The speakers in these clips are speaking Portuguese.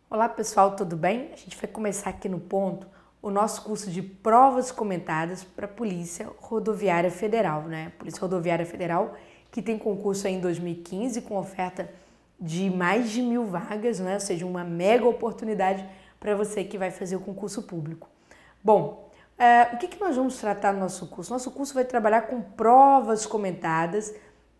Olá pessoal, tudo bem? A gente vai começar aqui no ponto o nosso curso de provas comentadas para a Polícia Rodoviária Federal, né? Polícia Rodoviária Federal que tem concurso aí em 2015 com oferta de mais de 1000 vagas, né? Ou seja, uma mega oportunidade para você que vai fazer o concurso público. Bom, o que nós vamos tratar no nosso curso? Nosso curso vai trabalhar com provas comentadas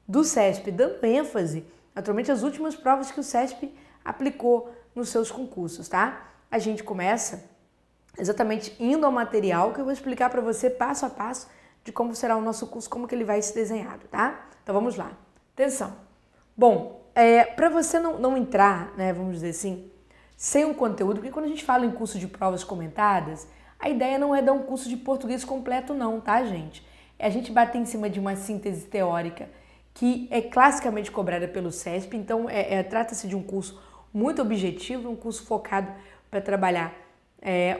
do CESP, dando ênfase, naturalmente, às últimas provas que o CESP aplicou nos seus concursos, tá? A gente começa exatamente indo ao material que eu vou explicar para você passo a passo de como será o nosso curso, como que ele vai ser desenhado, tá? Então vamos lá. Atenção. Bom, para você não entrar, né, vamos dizer assim, sem um conteúdo, porque quando a gente fala em curso de provas comentadas, a ideia não é dar um curso de português completo não, tá, gente? É a gente bater em cima de uma síntese teórica que é classicamente cobrada pelo CESP, então trata-se de um curso muito objetivo, um curso focado para trabalhar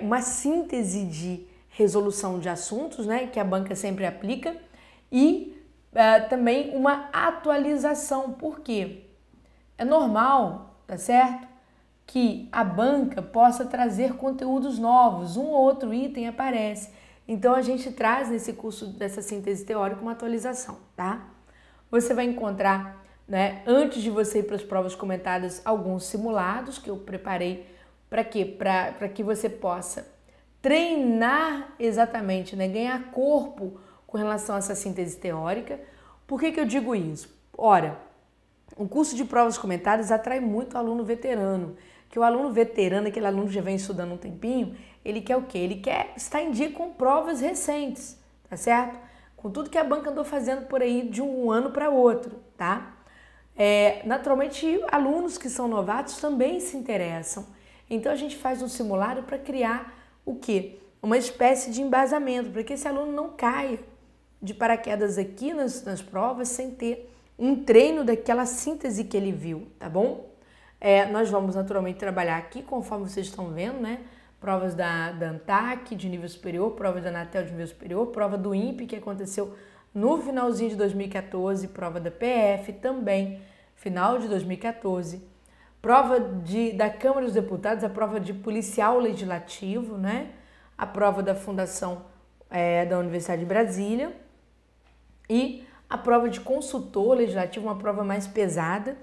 uma síntese de resolução de assuntos, né, que a banca sempre aplica, e também uma atualização. Por quê? É normal, tá certo, que a banca possa trazer conteúdos novos, um ou outro item aparece. Então a gente traz nesse curso dessa síntese teórica uma atualização, tá? Você vai encontrar, né, antes de você ir para as provas comentadas, alguns simulados que eu preparei para quê? Para que você possa treinar exatamente, né, ganhar corpo com relação a essa síntese teórica. Por que eu digo isso? Ora, o curso de provas comentadas atrai muito aluno veterano, que o aluno veterano, aquele aluno que já vem estudando um tempinho, ele quer o quê? Ele quer estar em dia com provas recentes, tá certo? Com tudo que a banca andou fazendo por aí de um ano para outro, tá? Naturalmente, alunos que são novatos também se interessam. Então, a gente faz um simulado para criar o quê? Uma espécie de embasamento, para que esse aluno não caia de paraquedas aqui nas provas sem ter um treino daquela síntese que ele viu, tá bom? Nós vamos naturalmente trabalhar aqui, conforme vocês estão vendo, né? Provas da ANTAC de nível superior, provas da Anatel de nível superior, prova do INPE que aconteceu no finalzinho de 2014, prova da PF também, final de 2014, prova da Câmara dos Deputados, a prova de policial legislativo, né? A prova da Fundação da Universidade de Brasília e a prova de consultor legislativo, uma prova mais pesada,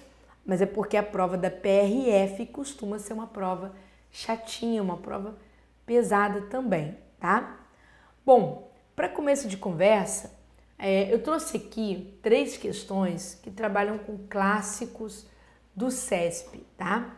mas é porque a prova da PRF costuma ser uma prova chatinha, uma prova pesada também, tá? Bom, para começo de conversa, eu trouxe aqui 3 questões que trabalham com clássicos do CESP, tá?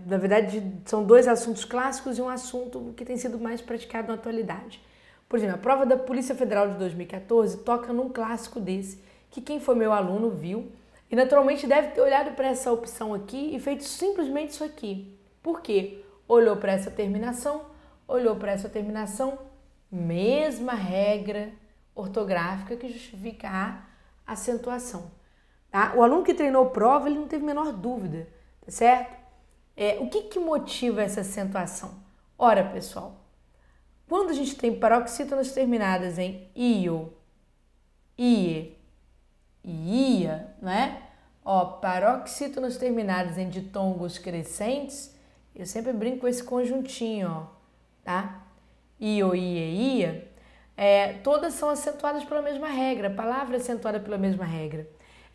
Na verdade, são 2 assuntos clássicos e um assunto que tem sido mais praticado na atualidade. Por exemplo, a prova da Polícia Federal de 2014 toca num clássico desse, que quem foi meu aluno viu, e naturalmente deve ter olhado para essa opção aqui e feito simplesmente isso aqui. Por quê? Olhou para essa terminação, mesma regra ortográfica que justifica a acentuação. Tá? O aluno que treinou prova, ele não teve a menor dúvida, tá certo? O que motiva essa acentuação? Ora, pessoal, quando a gente tem paroxítonas terminadas em io, ie e ia, né? Paroxítonas terminadas em ditongos crescentes, eu sempre brinco com esse conjuntinho, ó, tá? Io, ie, ia, todas são acentuadas pela mesma regra, a palavra é acentuada pela mesma regra.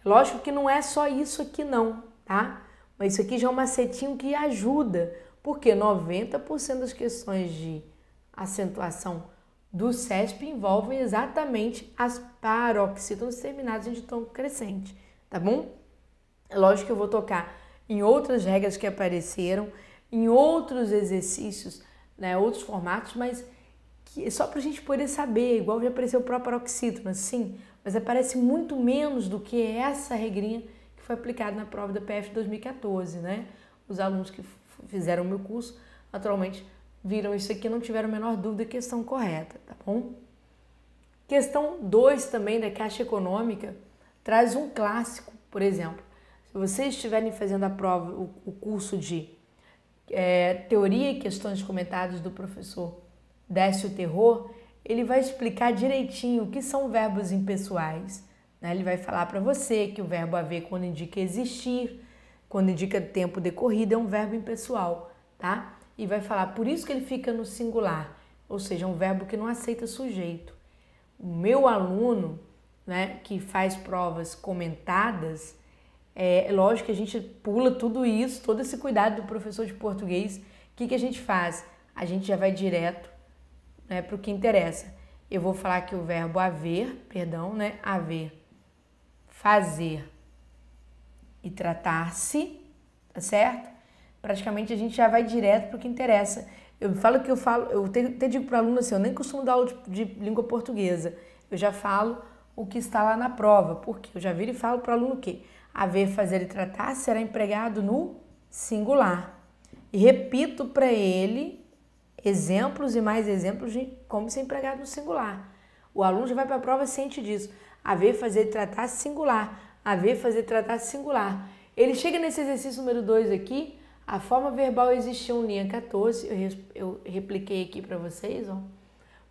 Lógico que não é só isso aqui não, tá? Mas isso aqui já é um macetinho que ajuda, porque 90% das questões de acentuação do CESP envolvem exatamente as paroxítonas terminadas em ditongo crescente, tá bom? É lógico que eu vou tocar em outras regras que apareceram, em outros exercícios, né, outros formatos, mas que só para a gente poder saber, igual já apareceu o próprio paroxítona, sim, mas aparece muito menos do que essa regrinha que foi aplicada na prova da PF 2014, né? Os alunos que fizeram o meu curso, naturalmente, viram isso aqui e não tiveram a menor dúvida que estão correta, tá bom? Questão 2 também da Caixa Econômica traz um clássico, por exemplo. Se vocês estiverem fazendo a prova, o curso de Teoria e Questões Comentadas do professor Desce o Terror, ele vai explicar direitinho o que são verbos impessoais. Né? Ele vai falar para você que o verbo haver, quando indica existir, quando indica tempo decorrido, é um verbo impessoal, tá? E vai falar, por isso que ele fica no singular, ou seja, é um verbo que não aceita sujeito. O meu aluno, né, que faz provas comentadas, é lógico que a gente pula tudo isso, todo esse cuidado do professor de português. O que a gente faz? A gente já vai direto, né, para o que interessa. Eu vou falar que o verbo haver, haver, fazer e tratar-se, tá certo? Praticamente a gente já vai direto para o que interessa. Eu até digo para o aluno assim, eu nem costumo dar aula de língua portuguesa, eu já falo o que está lá na prova, porque eu já viro e falo para o aluno o quê? Haver, fazer e tratar será empregado no singular. E repito para ele exemplos e mais exemplos de como ser empregado no singular. O aluno já vai para a prova ciente disso. Haver, fazer e tratar singular. Haver, fazer e tratar singular. Ele chega nesse exercício número 2 aqui, a forma verbal existiu em linha 14, eu repliquei aqui para vocês, ó.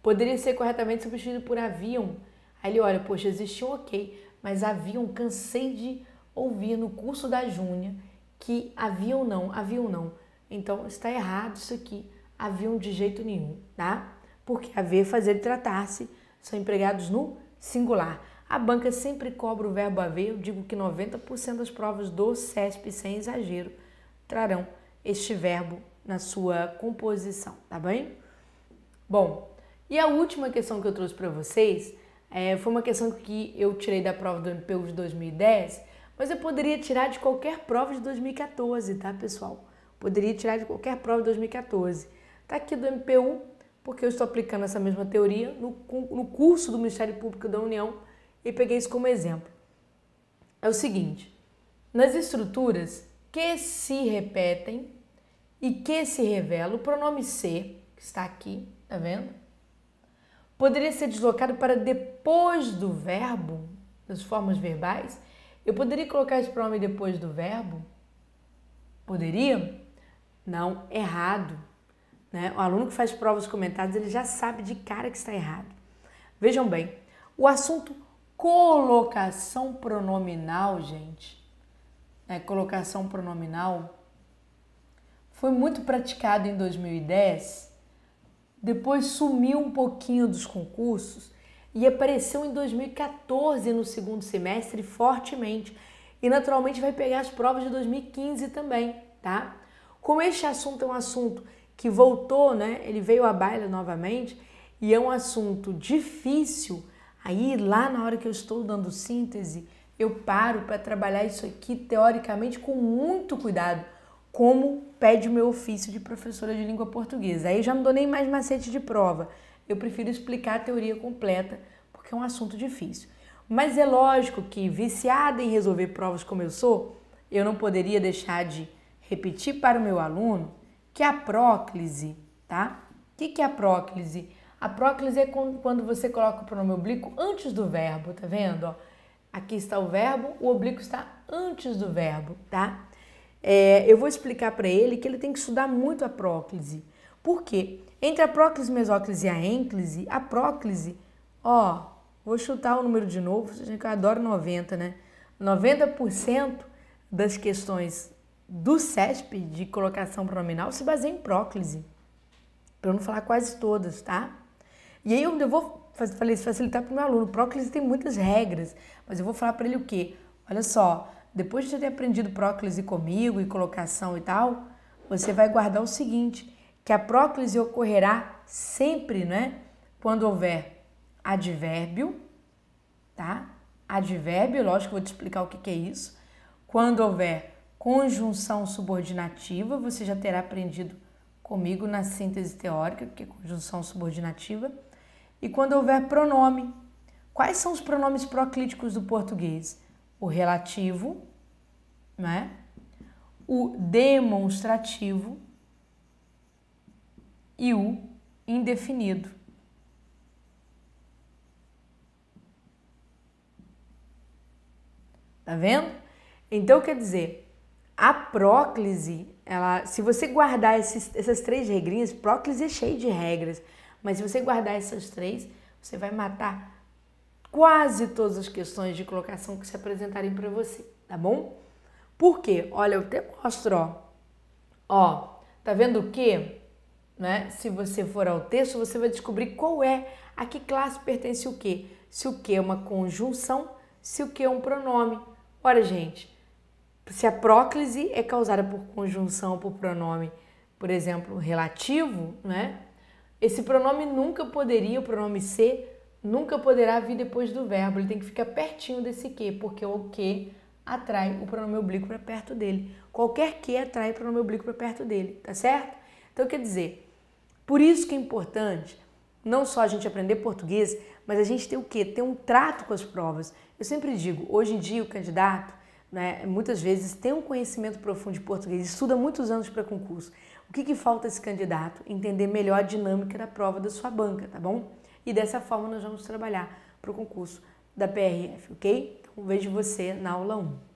Poderia ser corretamente substituído por haviam. Aí ele olha, poxa, existiu, ok, mas haviam, cansei de ouvir no curso da Júnia que haviam não. Então está errado isso aqui, haviam de jeito nenhum, tá? Porque haver, fazer e tratar-se são empregados no singular. A banca sempre cobra o verbo haver, eu digo que 90% das provas do CESP, sem exagero, trarão este verbo na sua composição, tá bem? Bom, e a última questão que eu trouxe para vocês foi uma questão que eu tirei da prova do MPU de 2010, mas eu poderia tirar de qualquer prova de 2014, tá, pessoal? Poderia tirar de qualquer prova de 2014. Tá aqui do MPU, porque eu estou aplicando essa mesma teoria no curso do Ministério Público da União e peguei isso como exemplo. É o seguinte, nas estruturas que se repetem e que se revela, o pronome ser, que está aqui, tá vendo? Poderia ser deslocado para depois do verbo, das formas verbais. Eu poderia colocar esse pronome depois do verbo? Poderia? Não, errado. Né? O aluno que faz provas comentadas, ele já sabe de cara que está errado. Vejam bem, o assunto colocação pronominal, gente, colocação pronominal, foi muito praticado em 2010, depois sumiu um pouquinho dos concursos e apareceu em 2014 no segundo semestre fortemente e naturalmente vai pegar as provas de 2015 também, tá? Como este assunto é um assunto que voltou, né? Ele veio à baila novamente e é um assunto difícil, aí lá na hora que eu estou dando síntese, eu paro para trabalhar isso aqui teoricamente com muito cuidado, como pede o meu ofício de professora de língua portuguesa. Aí já não dou nem mais macete de prova, eu prefiro explicar a teoria completa, porque é um assunto difícil. Mas é lógico que, viciada em resolver provas como eu sou, eu não poderia deixar de repetir para o meu aluno que a próclise, tá? O que é a próclise? A próclise é quando você coloca o pronome oblíquo antes do verbo, tá vendo? Ó, aqui está o verbo, o oblíquo está antes do verbo, tá? Eu vou explicar para ele que ele tem que estudar muito a próclise. Por quê? Entre a próclise, mesóclise e a ênclise, a próclise, ó, vou chutar o número de novo, vocês que eu adoro 90, né? 90% das questões do CESP de colocação pronominal se baseia em próclise. Para eu não falar quase todas, tá? E aí eu vou facilitar para o meu aluno. Próclise tem muitas regras, mas eu vou falar para ele o quê? Olha só, depois de você ter aprendido próclise comigo e colocação e tal, você vai guardar o seguinte, que a próclise ocorrerá sempre, né? Quando houver advérbio, tá? Advérbio, lógico que eu vou te explicar o que é isso. Quando houver conjunção subordinativa, você já terá aprendido comigo na síntese teórica, que é conjunção subordinativa. E quando houver pronome. Quais são os pronomes proclíticos do português? O relativo, né? O demonstrativo e o indefinido. Tá vendo? Então, quer dizer, a próclise, se você guardar essas três regrinhas, próclise é cheio de regras, Mas se você guardar essas 3, você vai matar quase todas as questões de colocação que se apresentarem para você, tá bom? Por quê? Olha, eu até mostro, ó, tá vendo o que? Né? Se você for ao texto, você vai descobrir a que classe pertence o que. Se o que é uma conjunção, se o que é um pronome. Ora, gente, se a próclise é causada por conjunção ou por pronome, por exemplo, relativo, né? Esse pronome o pronome ser, nunca poderá vir depois do verbo. Ele tem que ficar pertinho desse que, porque o que atrai o pronome oblíquo para perto dele. Qualquer que atrai o pronome oblíquo para perto dele, tá certo? Então, quer dizer, por isso que é importante não só a gente aprender português, mas a gente ter o quê? Ter um trato com as provas. Eu sempre digo, hoje em dia o candidato, né, muitas vezes tem um conhecimento profundo de português, estuda muitos anos para concurso. O que falta a esse candidato? Entender melhor a dinâmica da prova da sua banca, tá bom? E dessa forma nós vamos trabalhar para o concurso da PRF, ok? Então vejo você na aula 1.